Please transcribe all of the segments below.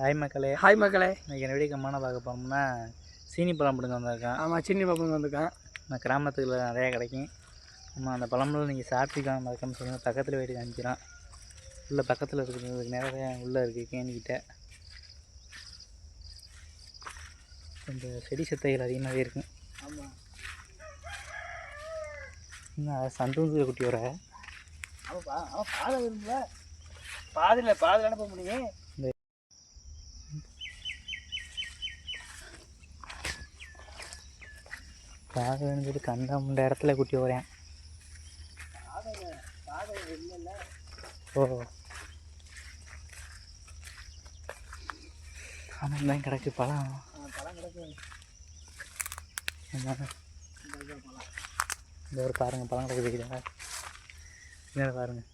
Hi மக்களே. இன்றைக்கி என்ன வீடியோ கம்மான பார்க்க போனோம்னா சீனி பழம் பிடுங்க வந்திருக்கான். ஆமாம், சீனி பழம் வந்திருக்கான். நான் கிராமத்துக்குள்ள நிறையா கிடைக்கும். நம்ம அந்த பழம்லாம் நீங்கள் சாப்பிட்டுக்கலாம் மறக்காமல் சொல்லுங்கள். பக்கத்தில் போய்ட்டு காமிக்கிறோம். உள்ள பக்கத்தில் இருக்கிறது நிறைய உள்ளே இருக்குது கேணிக்கிட்ட. கொஞ்சம் செடி செத்தைகள் அதிகமாகவே இருக்கும். ஆமாம், இன்னும் சந்தோஷ குட்டி வர அவன் பாதை விரும்பல. பாதியில் அனுப்ப முடியும். பாதை வேணும்னு கண்டா முண்ட இடத்துல குட்டி வரேன். ஓ ஆமாம் தான் கிடக்கு பழம். இந்த ஒரு பாருங்கள் பழம் கிடக்குது. மேலே பாருங்கள்,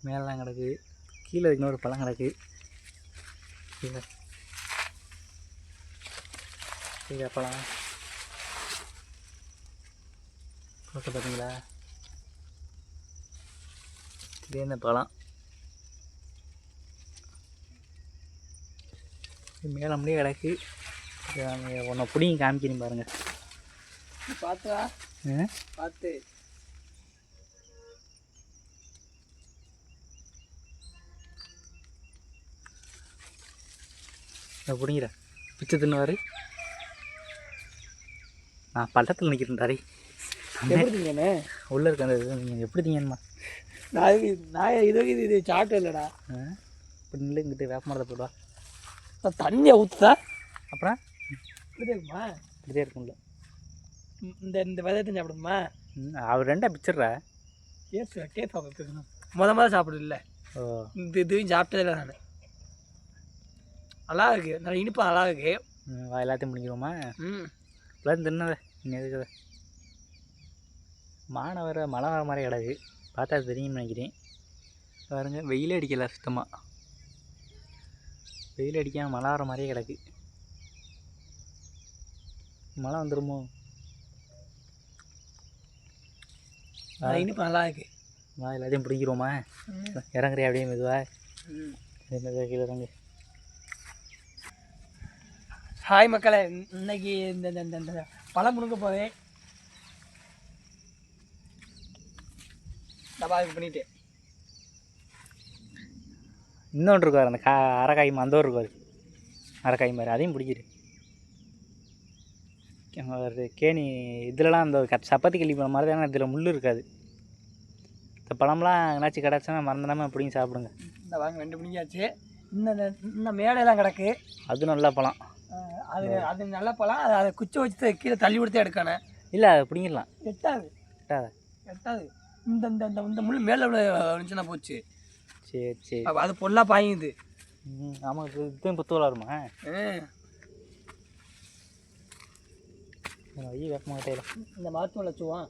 மேலெலாம் கிடக்கு. கீழே இன்னொரு பழம் கிடக்கு. கீழே கீழே பழம் பார்க்க பார்த்தீங்களா? இதே இந்த பழம் மேலே முடியே கிடக்கு. ஒன்றை பிடிங்கி காமிக்கிறேன் பாருங்கள். பார்த்தா பார்த்து பிடிங்கிற பிச்சை தின்னுவார். நான் பள்ளத்தில் நிற்கிறேன்டாரி. எப்படிங்கண்ணே உள்ளே இருக்க அந்த இது நீங்கள் எப்படி தீங்கம்மா? நான் இது சாப்பிட்டு இல்லைடா. இப்படி நில்லு, இங்கிட்டு வேப்ப மரத்தை போடுவா. தண்ணியை ஊற்றுதா? அப்புறம் இப்படிதே இருக்குமா? இப்படிதே இருக்கும்ல. இந்த விதத்தை சாப்பிடுமா? அவர் ரெண்டா பிச்சிட்றா. கேஸ் சாப்பிடணும். முதல்ல சாப்பிடுது இல்லை. ஓ இதுவும் சாப்பிட்டதே இல்லை நான். நல்லா இருக்குது, நல்லா இனிப்பாக நல்லா இருக்கு. எல்லாத்தையும் பிடிக்கிறோமா? எல்லாத்தையும் தின்னதை இன்னும் எதுக்குத மான வர மழை வர மாதிரி கிடக்கு. பார்த்தா தெரியும்னு நினைக்கிறேன். பாருங்க, வெயிலே அடிக்கலை சுத்தமாக. வெயில் அடிக்காமல் மழை வர மாதிரியே கிடக்கு. மழை வந்துடுமோ? இனிப்பு நல்லா இருக்கு. எல்லாத்தையும் பிடிக்கிறோமா? இறங்குறியா அப்படியே மெதுவா? மெதுவாக கீழே இறங்கு. ஹாய் மக்களே, இன்னைக்கு இந்த பழம் முழுங்க போதே டபாக்கு பண்ணிட்டு இன்னொன்று இருக்கார். அந்த அரைக்காய் அந்த ஒரு இருக்கார். அரைக்காய் மாதிரி அதையும் பிடிக்கிது. கேணி இதிலலாம் அந்த சப்பாத்தி கிள்ளி பழம் மாதிரி தானே. இதில் முள் இருக்காது. இந்த பழம்லாம் என்னாச்சும் கிடச்சுன்னா மறந்துடாமல் பிடிங்கி சாப்பிடுங்க. இந்த வாங்க 2 பிடிங்காச்சு. இன்னும் மேடையெல்லாம் கிடக்கு. அது நல்ல பழம். அது நல்ல பழம். அதை குச்சி வச்சு கீழே தள்ளி கொடுத்தே எடுக்கணும். இல்லை, அதை பிடிங்கிடலாம். எட்டாது. இந்த முள் மேலே இருந்துச்சுன்னா போச்சு. சரி சரி, அது பொருளாக பாயுது. ஆமாம், இதுவும் புத்து வளருமா? வை வேப்ப மாட்டையில இந்த மரத்து வச்சுவான்.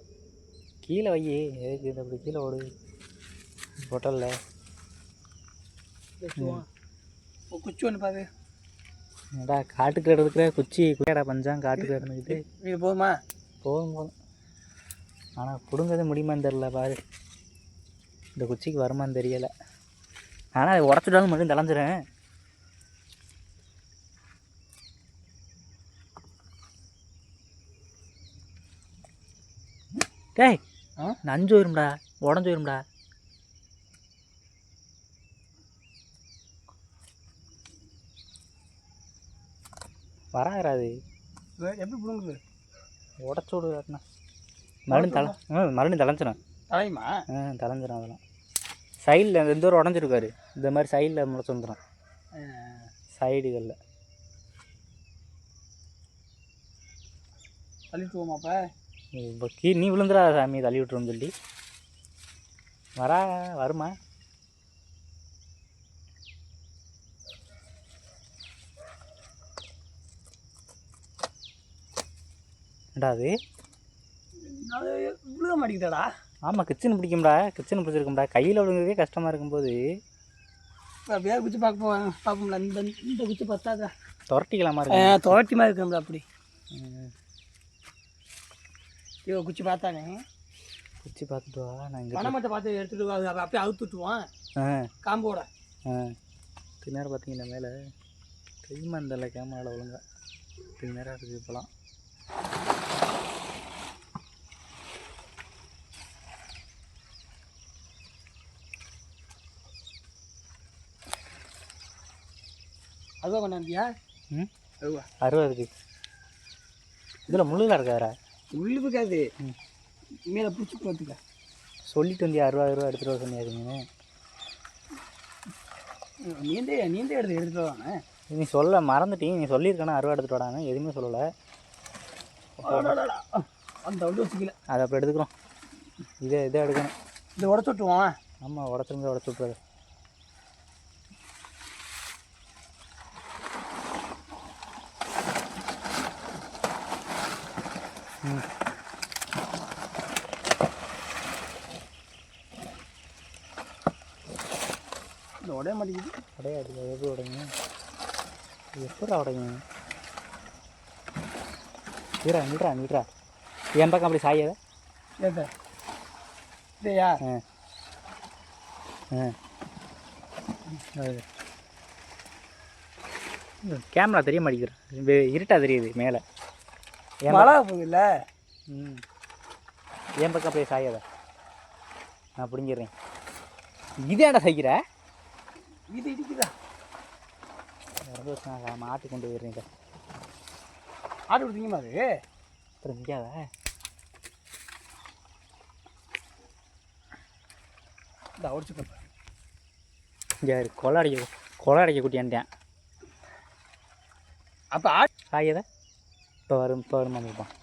கீழே வை. எதுக்கு இந்த அப்படி கீழே ஓடு பொட்டலில் வச்சுவான். குச்சி ஒன்று பாரு. ஏடா காட்டுக்கு இருக்கிற குச்சி குடையாடா பஞ்சாங்க காட்டுக்கு இருந்துக்கிட்டு. இது போதுமா? போதும். ஆனால் பிடுங்கவே முடியுமான்னு தெரில. பாரு, இந்த குச்சிக்கு வருமானு தெரியலை. ஆனால் அதை உடச்சிட்டாலும் மட்டும் தலைஞ்சிறேன். டேய், நஞ்சு வரும்டா, உடஞ்சி வரும்டா. வராது. எப்படி பிடுங்குது? உடச்சி விடுறாருண்ணா. மறுபடியும் தலைஞ்சிடும். தலையுமா? தலைஞ்சிடும். அதெல்லாம் சைடில் எந்த ஒரு உடஞ்சிருக்காரு. இந்த மாதிரி சைடில் முளைச்சி வந்துடும். சைடுகளில் தள்ளிட்டுவோமாப்பா? இப்போ நீ விழுந்துடா சாமி, தள்ளி விட்டுருன்னு சொல்லி. வருமா? ஏண்டா அது விழுக மாட்டேங்குதாடா. ஆமாம், கிச்சன் பிடிக்கும்டா. கிச்சன் பிடிச்சிருக்கும்டா. கையில் விழுங்குறதே கஷ்டமாக இருக்கும்போது வேறு குச்சி பார்ப்போம்ல. இந்த குச்சி பத்தாதா? துரட்டிக்கலாமா இருக்கு? துரட்டி மாதிரி இருக்கும்ல. அப்படி இவ குச்சி பார்த்தானே. குச்சி பார்த்துட்டு வா. நான் இங்கே பணமட்டை பார்த்து எடுத்துகிட்டு அப்படியே அவுத்துட்டுவான் காம்போட. பின்னாடி பார்த்தீங்களா மேலே டைம் அந்தல கேமராவில் ஒழுங்கா இதுக்கு நேரம் இருக்குது இப்போலாம். அதுவா கொண்டாந்தியா? ம் அதுவா 60 இருக்குது. இதில் முள்ளுலாம் இருக்காரா? உள்ளு இருக்காது, மேலே பிடிச்சி பார்த்துக்க. சொல்லிட்டு வந்தியா 60 ரூபா எடுத்துகிட்டு வர சொன்னியாருங்க. நீந்தே எடுத்துகிட்டு வாங்க. நீ சொல்ல மறந்துட்டீங்க. நீ சொல்லியிருக்கேன்னா 60 எடுத்துகிட்டு வராங்க, எதுவுமே சொல்லலை. அந்த வண்டி வச்சுக்கல, அதை அப்போ எடுத்துக்கிறோம். இதை எடுக்கணும். இதை உடச்சு விட்டுருவான். ஆமாம், உடச்சு விட்றாரு. ம் இந்த உடைய மாட்டேங்குது. உடையாது. எப்படி உடைங்க? எப்படி உடைங்க? நீட்ரா என் பக்கம் அப்படி சாயாத. ஏதா இல்லையா? கேமரா தெரிய மாட்டேங்குது, இருட்டாக தெரியுது மேலே. மழை போகுதுல்ல. என் பக்கம் அப்படியே சாயாத, நான் பிடிங்கிடுறேன். இதேடா சைக்கிற இது இடிக்குதா? மாட்டி கொண்டு போயிடுறீங்க. ஆட்டு கொடுத்தீங்கம்மா அது அப்புறம் நிற்காத. இந்த உடச்சு பார்ப்பேன். இங்கே கொலை அடைக்க குட்டியான்ட்டேன். அப்போ சாயதை இப்போ வருமா இருப்பான்.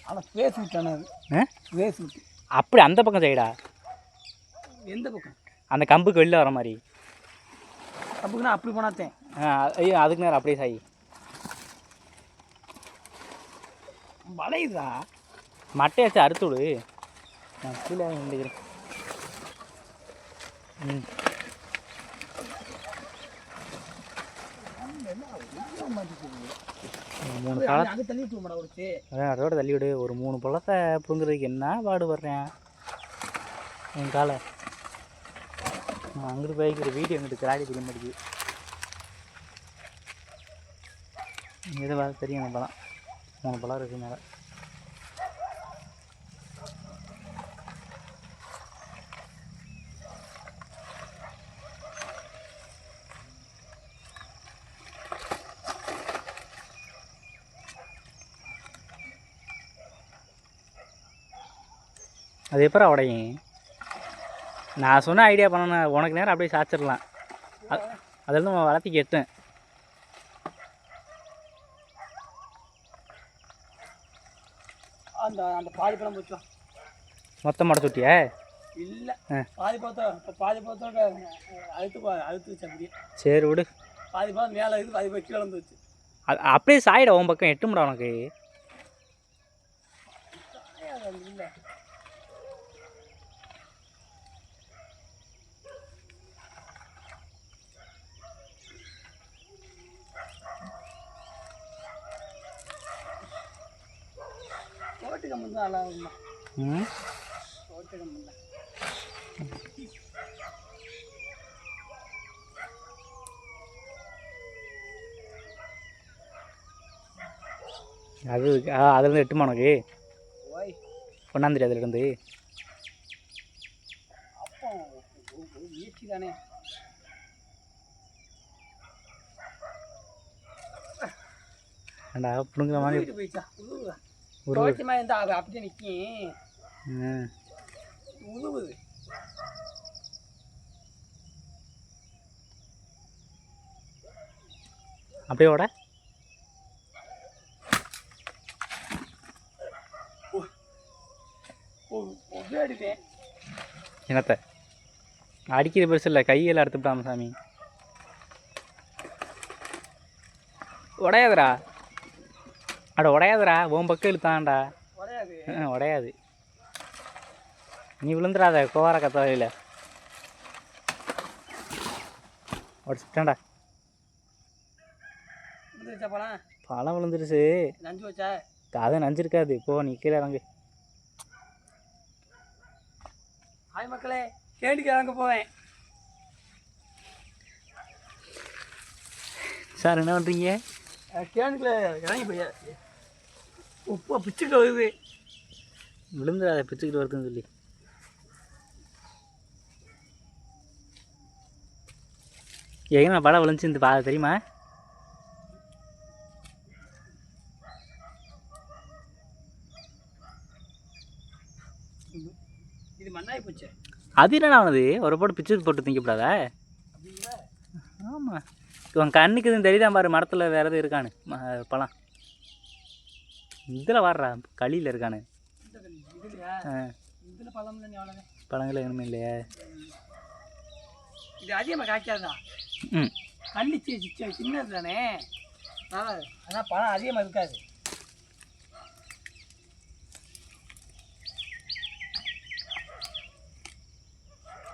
ஆனால் பேசி விட்டானே அது. பேசி விட்டு அப்படி அந்த பக்கம் சைடா? எந்த பக்கம்? அந்த கம்புக்கு வெளில வர மாதிரி. கம்புக்குன்னா அப்படி போனாத்தேன். ஐயோ, அதுக்கு நேரம் அப்படியே சாயி வளையுதா? மட்டையாச்சு அறுத்து விடு. நான் கீழே நின்றுக்கிறேன். அதோட தள்ளி விடு. ஒரு 3 பழத்தை புடுங்குறதுக்கு என்ன பாடுபடுறேன் என் காலை. நான் அங்கிட்டு போய்க்கிற வீடியோ எங்கிட்ட கிராடி தெரிய மாட்டேங்குது. எது வர தெரியும். அந்த பழம் 3 பழம் இருக்குது மேலே. அது எப்போ உடையும்? நான் சொன்ன ஐடியா பண்ணணும். உனக்கு நேரம் அப்படியே சாச்சிடலாம். அதில் தான் வளர்த்தி கேட்டேன். அந்த அந்த பாதி பழம் போச்சா? மொத்தம் சுட்டியா? இல்லை, பாதி பழத்தோட அழுத்து சப்படி. சரி விடு. பாதி பழம் மேலே இருக்குது, பாதி பழம் கீழே வந்துச்சு. அது அப்படியே சாயிட. உன் பக்கம் எட்டும்டா உனக்கு. இல்லை, ஓட்டு கம்பு தான் நல்லா இருக்குமா? ஓட்டு கம்பு தான். அது அதுலேருந்து எட்டுமா உனக்கு? ஓய், ஒன்றாந்தேதி அதுலேருந்து. அப்போ முயற்சி தானே. ஏண்டா பிடுங்குற மாதிரி போயிடுச்சா? ஒரு மாதிரி இருந்தால் அப்படியே நிற்கும். உழுவுது. அப்படியே ஓட. அடிப்பேன். என்னத்தை அடிக்கிற பெருசு இல்லை, கையில் அறுத்துவிட்டாம சாமி. உடையாதுடா. அட உடையாதுடா. உன் பக்கம் இழுத்தான்டா. உடையாது. நீ விழுந்துடாத கோவார கத்தாவையில். உடச்சிட்டான்டா. பழம் விழுந்துருச்சு. நஞ்சு வச்சா? அதை நஞ்சிருக்காது. இப்போ நீ கீழே இறங்கு. ஹாய் மக்களே, கேட்டுக்கு அங்கே போவேன். சார் என்ன பண்ணுறீங்க? கேனுக்குள்ள இறங்கி போய் உப்பா பிச்சுக்கிட்டு வருது. விழுந்து அதை பிச்சுக்கிட்டு வருதுன்னு சொல்லி எங்கே படம் விழுந்துச்சு இந்த தெரியுமா? இது மண்ணாய் போச்சு. அது என்னடா ஆனது? ஒரு போட்டு பிச்சு போட்டு திங்கப்படாதா? ஆமாம், உன் கண்ணுக்கு எதுவும் தெரியுதான் பாரு, மரத்தில் வேறு எதுவும் இருக்கானு பழம் இதில் வர்றா களியில் இருக்கானு. பழங்கள் எதுவுமே இல்லையா? இது அதிகமாக காய்க்காதுதான். கண்டிச்சு சின்னது தானே, ஆனால் பழம் அதிகமாக இருக்காது.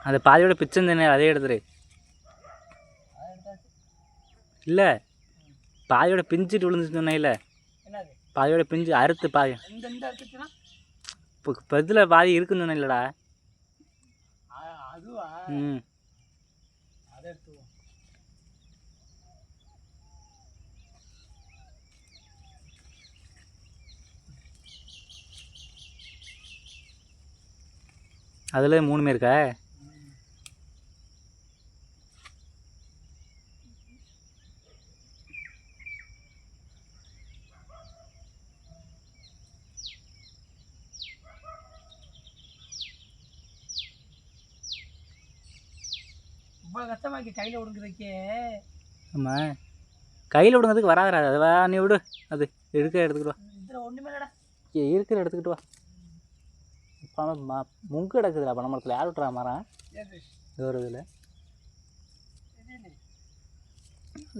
அந்த பாதியோட பிச்சை தானே, அதே எடுத்துரு. இல்லை, பாதியோட பிஞ்சிட்டு விழுந்துச்சு சொன்னே. இல்லை, பாதியோட பிஞ்சு அறுத்து பாதி இப்போ இதில் பாதி இருக்குன்னு சொன்னேன் இல்லைடா. அதுவா? ம், அதை எடுத்துவோம். அதில் 3 இருக்கா? இவ்வளோ கஷ்டமாக்கி கையில் விடுங்கிறதுக்கே. ஆமாம், கையில் விடுங்கிறதுக்கு வராதரா. அது வா, நீ விடு. அது இருக்கிற எடுத்துக்கிட்டு வா. இதில் ஒன்றுமே இல்லைடா. இருக்கிற எடுத்துக்கிட்டு வா. பணம் முங்கு கிடக்குதுடா பனை மரத்தில். யார் விட்டுறா மரம்? இது ஒரு இதில்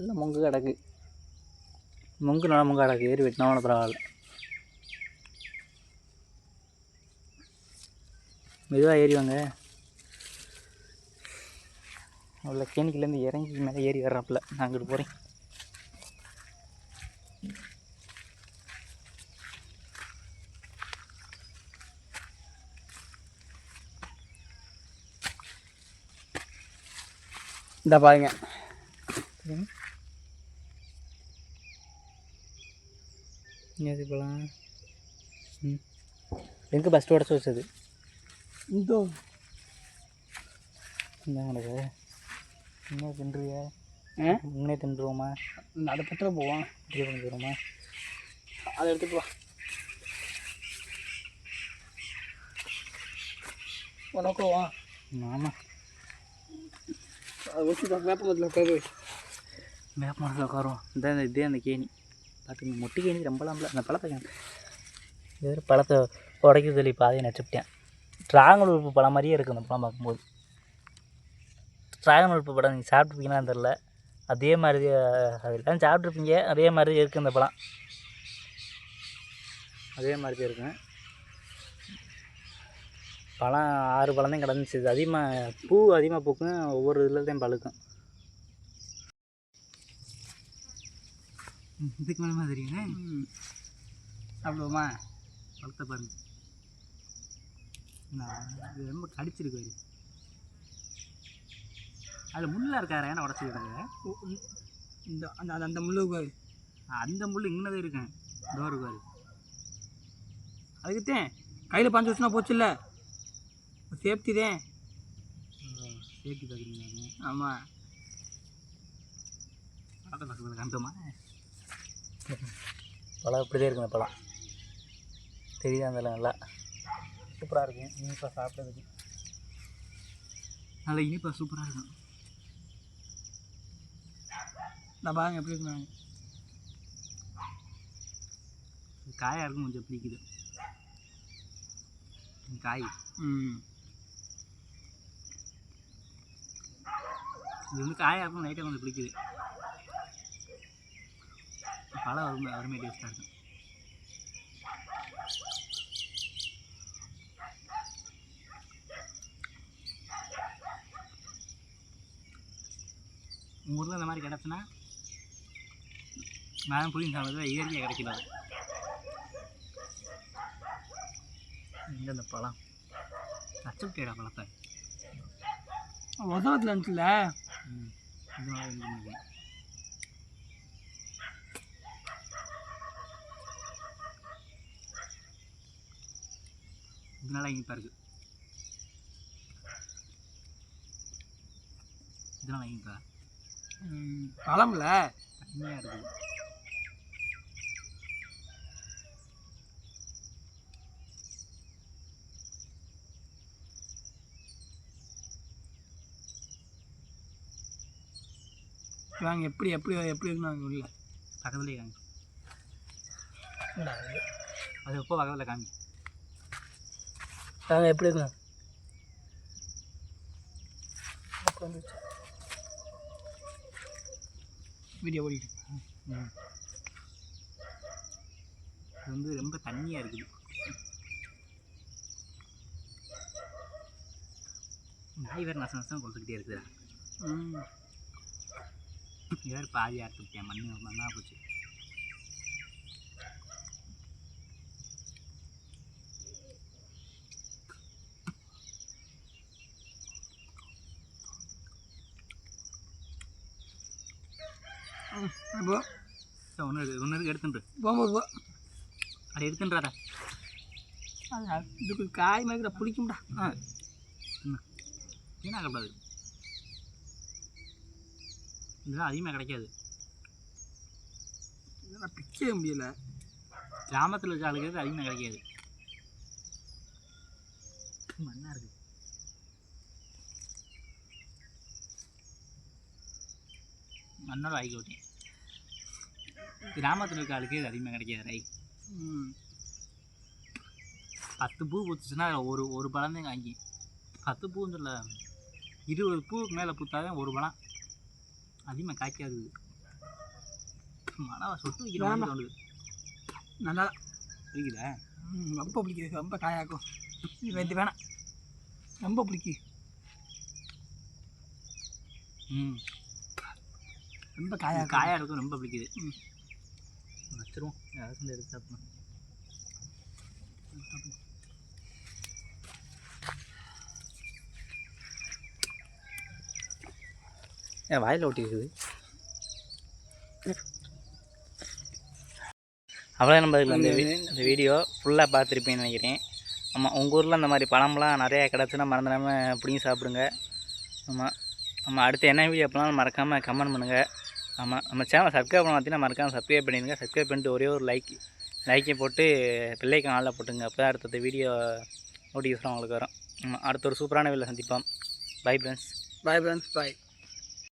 இல்லை முங்கு கிடக்கு. முங்கு நல்லா முங்கு கிடக்கு. ஏறி வெட்டினா ஒன்றும் பரவாயில்ல. மெதுவாக ஏறி வாங்க. அவ்வளோ கேணிக்கிலேருந்து இறங்கி மேலே ஏறி வர்றாப்புல. நான் அங்கிட்டு போகிறேன். இந்த பாருங்க, எது போகலாம்? எங்கே ஃபஸ்ட்டு உடச்சி வச்சது? இந்த எனக்கு இன்னும் தின்றுவியா? இன்னே தின்றுவோமா? அதை பத்திரம் போவோம். இப்படி பண்ணிடுவோமா? அதை எடுத்துட்டு வா. உனக்குவா? ஆமாம், அதை வச்சு வேப்ப மரத்தில் உட்காரு. வேப்ப மரத்தில் உட்காருவோம். இந்த இதே அந்த கேணி பார்த்துங்க. மொட்டை கேணி ரொம்பலாம்ல. அந்த பழத்தை இது பழத்தை உடைக்க சொல்லி பாதையை நச்சுப்பிட்டேன். ட்ராகன் உறுப்பு பழம் மாதிரியே இருக்குது அந்த பழம் பார்க்கும்போது. ட்ராகன் உறுப்பு பழம் நீங்கள் சாப்பிட்ருப்பீங்களான்னு தெரில. அதே மாதிரி அதெல்லாம் சாப்பிட்ருப்பீங்க. அதே மாதிரி இருக்குது அந்த பழம். அதே மாதிரி தான் இருக்குங்க. பழம் 6 பழம் தான் கிடந்துச்சு. இது அதிகமாக பூ அதிகமாக பூக்கும். ஒவ்வொரு இதில் தான் பழுக்கும். இதுக்கு மேலே தெரியுங்க. சாப்பிடுவோமா? பழத்தை பாருங்க. இது ரொம்ப கடிச்சிருக்கு. அதில் முள்ளாக இருக்காரு. ஏன்னா உடச்சிருக்காங்க. இந்த அந்த அந்த முள்ளு பாரு. அந்த முள் இங்கனதே இருக்கேன். டோர் பாரு. அதுக்குத்தான் கையில் பாஞ்சு வச்சுனா போச்சு. இல்லை, சேஃப்டி தான். சேஃப்டி பார்க்குறீங்க? ஆமாம். பழத்தை பக்கத்தில் காமிட்டோமா? பழம் இப்படி தான் இருக்கும். அந்த பழம் தெரியுதா? அந்த நல்லா சூப்பராக இருக்கும். இனிப்பாக சாப்பிட்றதுக்கு நல்லா இனிப்பாக சூப்பராக இருக்கும். நான் பாருங்க எப்படி இருக்குங்க. காயாக இருக்கும். கொஞ்சம் பிடிக்குது காய். இது வந்து காயாக இருக்கும். நைட்டாக கொஞ்சம் பிடிக்குது. பழம் அருமையாக டேஸ்ட்டாக இருக்கும். உங்கள் ஊரில் இந்த மாதிரி கிடச்சுன்னா நான் புரியும் சாப்பிட்றது இயற்கையாக கிடைக்கிறது. இங்கே இந்த பழம் நச்சுட்டேடா பழத்தை. உதவத்தில் இருந்துச்சுல்ல. இதனால இனிப்பாக இருக்குது. இதனால இனிப்பா பழம்ல தண்ணியாக இருக்குது. வாங்க எப்படி எப்படி எப்படி இருக்குன்னு வாங்க உள்ள பக்கத்துலேயே காமி. அது எப்போ பக்கத்தில் காமி. வாங்க எப்படி இருக்குண்ணா வீடியோ ஓடிட்டு. இது வந்து ரொம்ப தண்ணியாக இருக்குது. நாய் வேறு நசம் நசம் கொடுத்துக்கிட்டே இருக்குதா. வேறு பாதி அறுத்துக்கிட்டேன். மண்ணாக போச்சு. அப்போ ஒன்று எடுத்துட்டு போகும்போது போ அதை எடுத்துன்றாரா. அது இதுக்கு காய் மாதிரி பிடிக்கும்டா. வீணாகக்கூடாது. இதெல்லாம் அதிகமாக கிடைக்காது. இதெல்லாம் பிக்கவே முடியல. கிராமத்தில் இருக்க ஆளுக்கு அதிகமாக கிடைக்காது. மண்ணாக இருக்குது. மண்ணோட வாய்க்கு ஓட்டேன். கிராமத்தில் இருக்க ஆளுக்கு இது அதிகமாக கிடைக்காது. ரை 10 பூ பூத்துச்சுன்னா ஒரு ஒரு பழம் தான் காங்கி. 10 பூன்னு சொல்ல 20 பூவுக்கு மேலே பூத்தாதான் ஒரு பழம். அதிகமாக காய்க்காது. மழை சொட்டு வைக்கிறோம் தோணுது. நல்லா பிடிக்குதா? ரொம்ப பிடிக்குது. ரொம்ப காயாக்கும். இது வேணாம். ரொம்ப பிடிக்குது. ரொம்ப காயாக இருக்கும். ரொம்ப பிடிக்குது. வச்சிருவோம். யாராவது எடுத்து சாப்பிடணும். ஏன் வாயில் ஒட்டிருக்குது. அவ்வளோ நம்ம இந்த வீடியோ ஃபுல்லாக பார்த்துருப்பேன்னு நினைக்கிறேன். ஆமாம், உங்கள் ஊரில் இந்த மாதிரி பழம்லாம் நிறையா கிடச்சுன்னா மறந்துடாமல் பிடிங்கி சாப்பிடுங்க. ஆமாம், நம்ம அடுத்து என்ன வீடியோ எப்போனாலும் மறக்காமல் கமெண்ட் பண்ணுங்கள். ஆமாம், நம்ம சேனல் சப்ஸ்கிரைப் பண்ண பார்த்தீங்கன்னா மறக்காமல் சப்ஸ்கிரைப் பண்ணிடுங்க. சப்ஸ்கிரைப் பண்ணிட்டு ஒரே ஒரு லைக்கை போட்டு பிள்ளைக்கு ஆளில் போட்டுங்க. அப்போ தான் அடுத்த வீடியோ நோட்டிஃபிகேஷன் உங்களுக்கு வரும். ஆமாம், அடுத்த ஒரு சூப்பரான வீடியோவில் சந்திப்போம். Bye friends. Bye friends. பாய்.